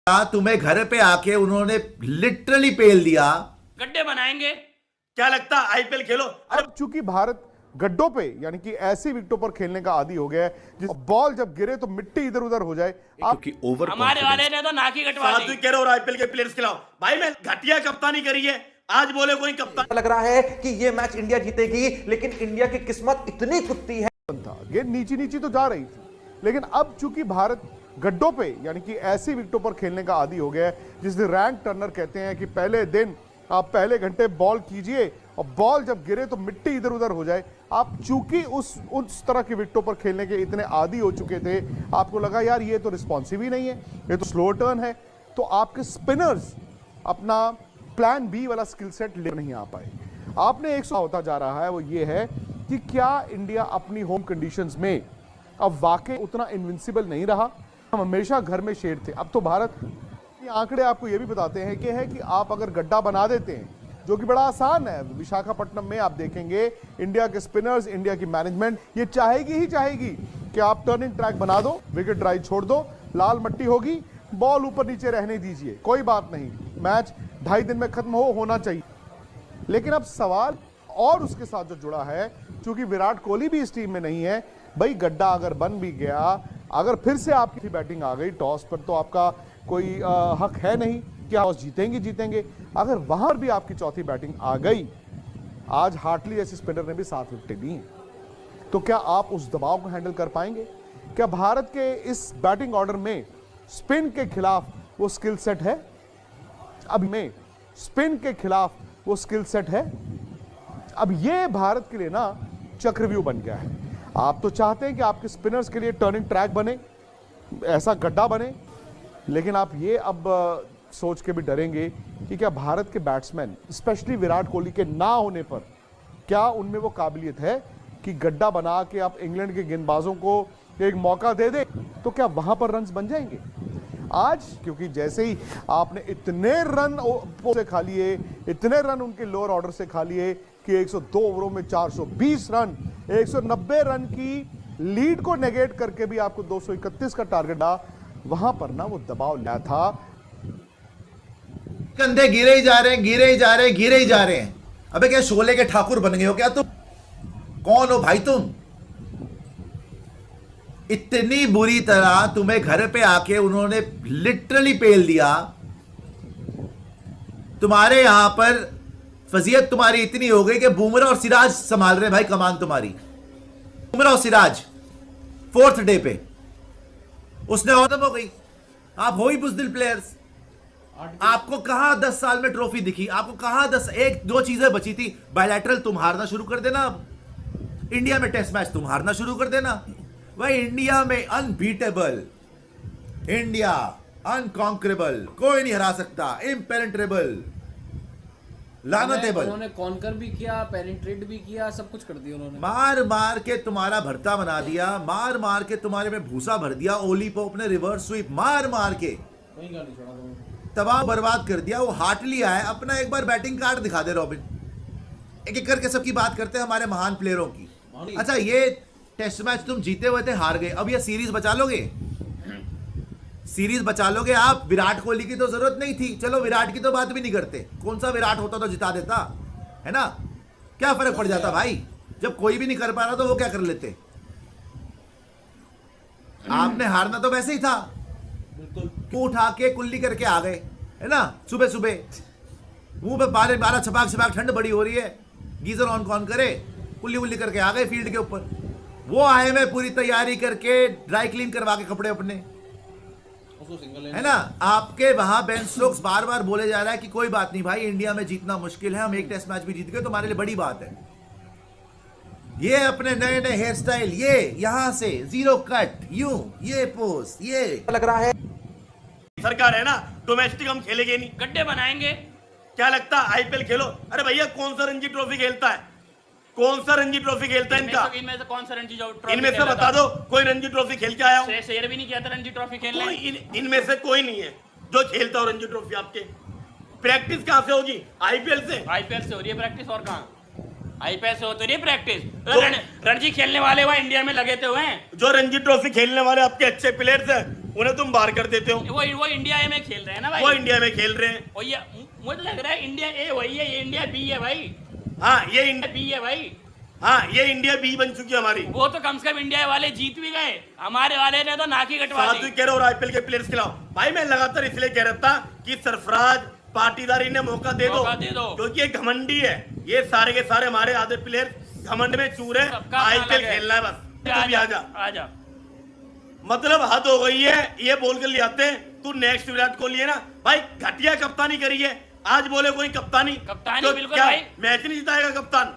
तुम्हें घर पे आके उन्होंने लिटरली पेल दिया। गड्ढे बनाएंगे। क्या लगता है आईपीएल खेलो? अब चूंकि भारत गड्ढों पे यानी कि ऐसी विकेटों पर खेलने का आदी हो गया है जिस बॉल जब गिरे तो मिट्टी इधर उधर हो जाए। आप क्योंकि ओवर हमारे वाले ने तो नाकी कटवा साथ दी। भी कह रहे हो आईपीएल के प्लेयर्स खिलाओ। भाई मैं घटिया कप्तानी करी है, आज बोले कोई कप्तान। लग रहा है कि ये मैच इंडिया जीतेगी, लेकिन इंडिया की किस्मत इतनी कुत्ती है। था गेंद नीची नीची तो जा रही थी, लेकिन अब चूंकि भारत गड्ढों पे यानी कि ऐसी विकेटों पर खेलने का आदी हो गया है जिसे रैंक टर्नर कहते हैं कि पहले दिन आप पहले घंटे बॉल कीजिए और बॉल जब गिरे तो मिट्टी इधर उधर हो जाए। आप चूंकि उस तरह की विकेटों पर खेलने के इतने आदी हो चुके थे, आपको लगा यार ये तो रिस्पॉन्सिव ही नहीं है, ये तो स्लो टर्न है, तो आपके स्पिनर्स अपना प्लान बी वाला स्किल सेट ले नहीं आ पाए। आपने एक होता जा रहा है वो ये है कि क्या इंडिया अपनी होम कंडीशंस में अब वाकई उतना इनविंसिबल नहीं रहा? हम हमेशा घर में शेर थे। अब तो भारत ये आंकड़े आपको ये भी बताते हैं कि आप अगर गड्ढा बना देते हैं, जो कि बड़ा आसान है, विशाखापट्टनम में आप देखेंगे इंडिया के स्पिनर्स, इंडिया की मैनेजमेंट ये चाहेगी ही चाहेगी कि आप टर्निंग ट्रैक बना दो, विकेट ड्राइव छोड़ दो, लाल मट्टी होगी, बॉल ऊपर नीचे रहने दीजिए, कोई बात नहीं, मैच 2.5 दिन में खत्म होना चाहिए। लेकिन अब सवाल और उसके साथ जो जुड़ा है, चूंकि विराट कोहली भी इस टीम में नहीं है, भाई गड्ढा अगर बन भी गया, अगर फिर से आपकी बैटिंग आ गई टॉस पर, तो आपका कोई हक है नहीं कि टॉस जीतेंगे। अगर वहां पर भी आपकी चौथी बैटिंग आ गई, आज हार्टली जैसे स्पिनर ने भी 7 विकेटें ली हैं, तो क्या आप उस दबाव को हैंडल कर पाएंगे? क्या भारत के इस बैटिंग ऑर्डर में स्पिन के खिलाफ वो स्किल सेट है? अब में स्पिन के खिलाफ वो स्किल सेट है? अब ये भारत के लिए ना चक्रव्यूह बन गया है। आप तो चाहते हैं कि आपके स्पिनर्स के लिए टर्निंग ट्रैक बने, ऐसा गड्ढा बने, लेकिन आप ये अब सोच के भी डरेंगे कि क्या भारत के बैट्समैन, स्पेशली विराट कोहली के ना होने पर, क्या उनमें वो काबिलियत है कि गड्ढा बना के आप इंग्लैंड के गेंदबाजों को एक मौका दे दे, तो क्या वहां पर रन्स बन जाएंगे? आज क्योंकि जैसे ही आपने इतने रन से खा लिए, इतने रन उनके लोअर ऑर्डर से खा लिए कि 102 ओवरों में 420 रन, 190 रन की लीड को नेगेट करके भी आपको 231 का टारगेट था, वहां पर ना वो दबाव लिया था। कंधे गिरे ही जा रहे हैं। अबे क्या शोले के ठाकुर बन गए हो क्या तुम? कौन हो भाई तुम? इतनी बुरी तरह तुम्हें घर पे आके उन्होंने लिटरली पेल दिया। तुम्हारे यहां पर फजीयत तुम्हारी इतनी हो गई कि बुमराह और सिराज संभाल रहे भाई कमान तुम्हारी। बुमराह और सिराज 4th डे पे उसने खत्म हो गई। आप हो ही बुज़दिल प्लेयर्स। आपको कहां 10 साल में ट्रॉफी दिखी? आपको कहां 1-2 चीजें बची थी। बायलैटरल तुम हारना शुरू कर देना, अब इंडिया में टेस्ट मैच तुम हारना शुरू कर देना। भाई इंडिया में अनबीटेबल, इंडिया अनकॉन्करेबल, कोई नहीं हरा सकता, इम्पेनेट्रेबल, लानतेबल। उन्होंने कॉन्कर भी किया, पेनिट्रेट भी किया, सब कुछ कर दिया उन्होंने। मार मार के तुम्हारा भरता बना दिया, मार मार के तुम्हारे में भूसा भर दिया। ओली पोप ने रिवर्स स्वीप मार मार के कोई गाली छोड़ा तुमने, तबाह बर्बाद कर दिया। वो हार्टली आया, अपना एक बार बैटिंग कार्ड दिखा दे रॉबिन। एक एक करके सबकी बात करते हैं हमारे महान प्लेयरों की। अच्छा ये टेस्ट मैच तुम जीते हुए थे, हार गए, अब ये सीरीज बचा लोगे? सीरीज बचा लोगे आप? विराट कोहली की तो जरूरत नहीं थी, चलो विराट की तो बात भी नहीं करते। कौन सा विराट होता तो जिता देता, है ना? क्या फर्क पड़ जाता भाई? जब कोई भी नहीं कर पा रहा तो वो क्या कर लेते? आपने हारना तो वैसे ही था, उठा के कुल्ली करके आ गए, है ना? सुबह सुबह मुंह पे 12 छपाक ठंड बड़ी हो रही है, गीजर ऑन कौन करे, कुल्ली वुल्ली करके आ गए फील्ड के ऊपर। वो आए में पूरी तैयारी करके ड्राई क्लीन करवा के कपड़े अपने, है ना? आपके वहां बेन स्टोक्स बार बार बोले जा रहा है कि कोई बात नहीं भाई, इंडिया में जीतना मुश्किल है, हम एक टेस्ट मैच भी जीत गए तो हमारे लिए बड़ी बात है। ये अपने नए नए हेयर स्टाइल, ये यहां से 0 कट, यूं, ये पोज, ये लग रहा है सरकार है ना, डोमेस्टिक हम खेलेंगे नहीं। गड्ढे बनाएंगे। क्या लगता है आईपीएल खेलो? अरे भैया कौन सा रणजी ट्रॉफी खेलता है? कौन सा रणजी ट्रॉफी खेलता है इनका? इनमें से कौन सा रणजी ट्रॉफी? इनमें से बता दो कोई रणजी ट्रॉफी खेल के आया हो? शेर भी नहीं किया था रणजी ट्रॉफी खेलने। इनमें से कोई नहीं है जो खेलता हो रणजी ट्रॉफी। आपके प्रैक्टिस कहां से होगी? आईपीएल से। आईपीएल से हो रही है प्रैक्टिस, और कहां? आईपीएल से होती है प्रैक्टिस। रणजी खेलने वाले वहां इंडिया में लगे थे हुए हैं। जो रणजी ट्रॉफी खेलने वाले आपके अच्छे प्लेयर्स हैं उन्हें तुम बाहर कर देते हो। वो इंडिया ए में खेल रहे हैं ना भाई। वो इंडिया में खेल रहे हैं। और ये मुझे लग रहा है इंडिया ए वही है, ये इंडिया बी है भाई। हाँ ये इंडिया बी है भाई। हाँ ये इंडिया बी बन चुकी है हमारी। वो तो कम से कम इंडिया वाले जीत भी गए, हमारे वाले ने तो नाकी कटवा दी। साथ कह रहे हो आईपीएल के प्लेयर्स खिलाओ भाई। मैं लगातार इसलिए कह रहा था कि सरफराज पाटीदारी ने मौका दे दो क्योंकि ये घमंडी है। ये सारे के सारे हमारे आधे प्लेयर घमंड में चूर है। आईपीएल खेलना है बस। तू भी आजा। मतलब हद हो गई है। ये बोल कर ले आते हैं तू नेक्स्ट विराट कोहली है ना भाई। घटिया कप्तानी करी है। आज बोले कोई कप्तानी तो बिल्कुल भाई। मैच नहीं जिताएगा कप्तान।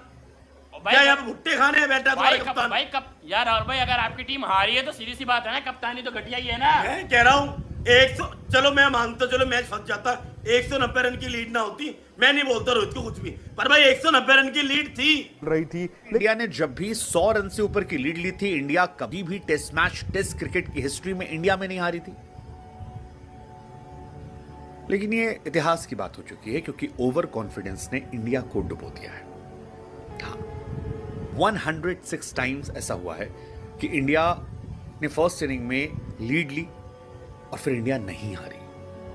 भाई क्या यहाँ पे भुट्टे खाने हैं बैठा भाई, कप्तान। भाई यार और भाई अगर आपकी टीम हारी है तो सीधी सी बात है ना, कप्तानी तो घटिया ही है ना। मैं कह रहा हूँ 100 चलो मैं मानता, चलो मैच फंस जाता, 190 रन की लीड ना होती, मैं नहीं बोलता रोहित को कुछ भी, पर भाई 190 रन की लीड थी रही थी। इंडिया ने जब भी 100 रन से ऊपर की लीड ली थी, इंडिया कभी भी टेस्ट मैच, टेस्ट क्रिकेट की हिस्ट्री में इंडिया में नहीं हारी थी। लेकिन ये इतिहास की बात हो चुकी है क्योंकि ओवर कॉन्फिडेंस ने इंडिया को डुबो दिया है। हाँ, 106 टाइम्स ऐसा हुआ है कि इंडिया ने फर्स्ट इनिंग में लीड ली और फिर इंडिया नहीं हारी।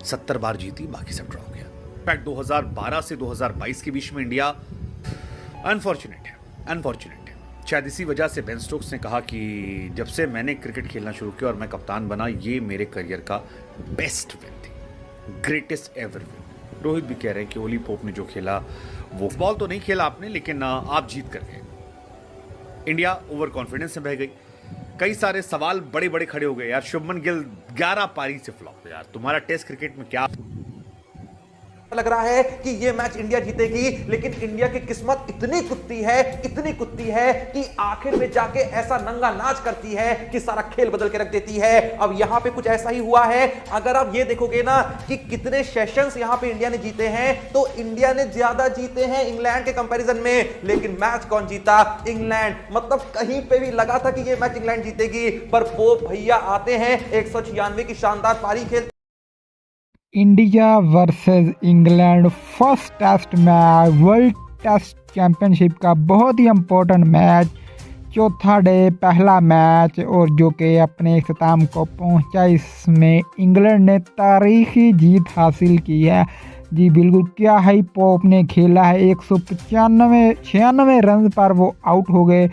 70 बार जीती, बाकी सब ड्रॉ हो गया। इनफैक्ट 2012 से 2022 के बीच में इंडिया अनफॉर्चुनेट है। शायद इसी वजह से बेन स्टोक्स ने कहा कि जब से मैंने क्रिकेट खेलना शुरू किया और मैं कप्तान बना, ये मेरे करियर का बेस्ट विन थी, ग्रेटेस्ट एवर विन। रोहित भी कह रहे हैं कि ओली पोप ने जो खेला वो बॉल तो नहीं खेला आपने, लेकिन आप जीत कर गए। इंडिया ओवर कॉन्फिडेंस में बह गई। कई सारे सवाल बड़े बड़े खड़े हो गए यार। शुभमन गिल 11 पारी से फ्लॉप। यार तुम्हारा टेस्ट क्रिकेट में क्या लग रहा है कि ये मैच इंडिया जीतेगी, लेकिन इंडिया की किस्मत इतनी कुत्ती है कि आखिर में जाके ऐसा नंगा नाच करती है कि सारा खेल बदल के रख देती है। अब यहां पे कुछ ऐसा ही हुआ है। अगर आप ये देखोगे ना कि कितने सेशंस यहां पे इंडिया ने जीते हैं, तो इंडिया ने ज्यादा जीते हैं इंग्लैंड के कंपैरिजन में। लेकिन मैच कौन जीता? इंग्लैंड। मतलब कहीं पे भी लगा था कि ये मैच इंग्लैंड जीतेगी, पर पोप भैया आते हैं 196 की शानदार पारी खेलते। India versus England first test match, world test championship का बहुत ही इम्पोर्टेंट मैच, चौथा डे पहला मैच, और जो कि अपने इख्तिताम को पहुंचा। इसमें इंग्लैंड ने तारीखी जीत हासिल की है। जी बिल्कुल, क्या है पोप ने खेला है 196 रन पर वो आउट हो गए।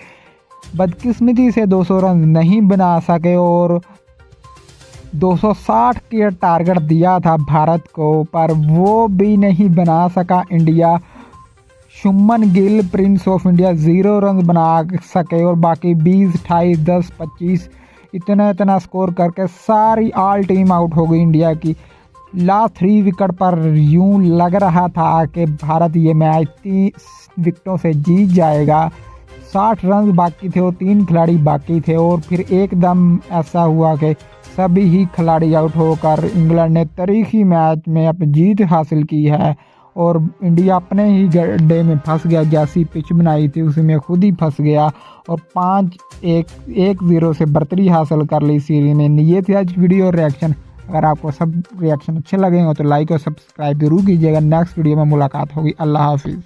बदकिस्मती से 200 रन नहीं बना सके और 260 के टारगेट दिया था भारत को, पर वो भी नहीं बना सका India. Shubman Gill Prince of India 0 run बना सके और बाकी 20, 28, 10, 25 इतना स्कोर करके सारी ऑल टीम आउट हो गई इंडिया की। लास्ट 3 विकेट पर यूं लग रहा था कि भारत ये मैच 30 विकेटों से जीत जाएगा। 60 रन बाकी थे और 3 खिलाड़ी बाकी थे, और फिर एकदम ऐसा हुआ कि सभी ही खिलाड़ी आउट होकर इंग्लैंड ने तारीखी मैच में अपनी जीत हासिल की है। और इंडिया अपने ही गड्ढे में फंस गया। जैसी पिच बनाई थी उसी में खुद ही फंस गया और 5-1-0 से बढ़तरी हासिल कर ली सीरीज में। ये थी आज वीडियो रिएक्शन। अगर आपको सब रिएक्शन अच्छे लगे हो तो लाइक और सब्सक्राइब जरूर कीजिएगा। नेक्स्ट वीडियो में मुलाकात होगी। अल्लाह हाफिज़।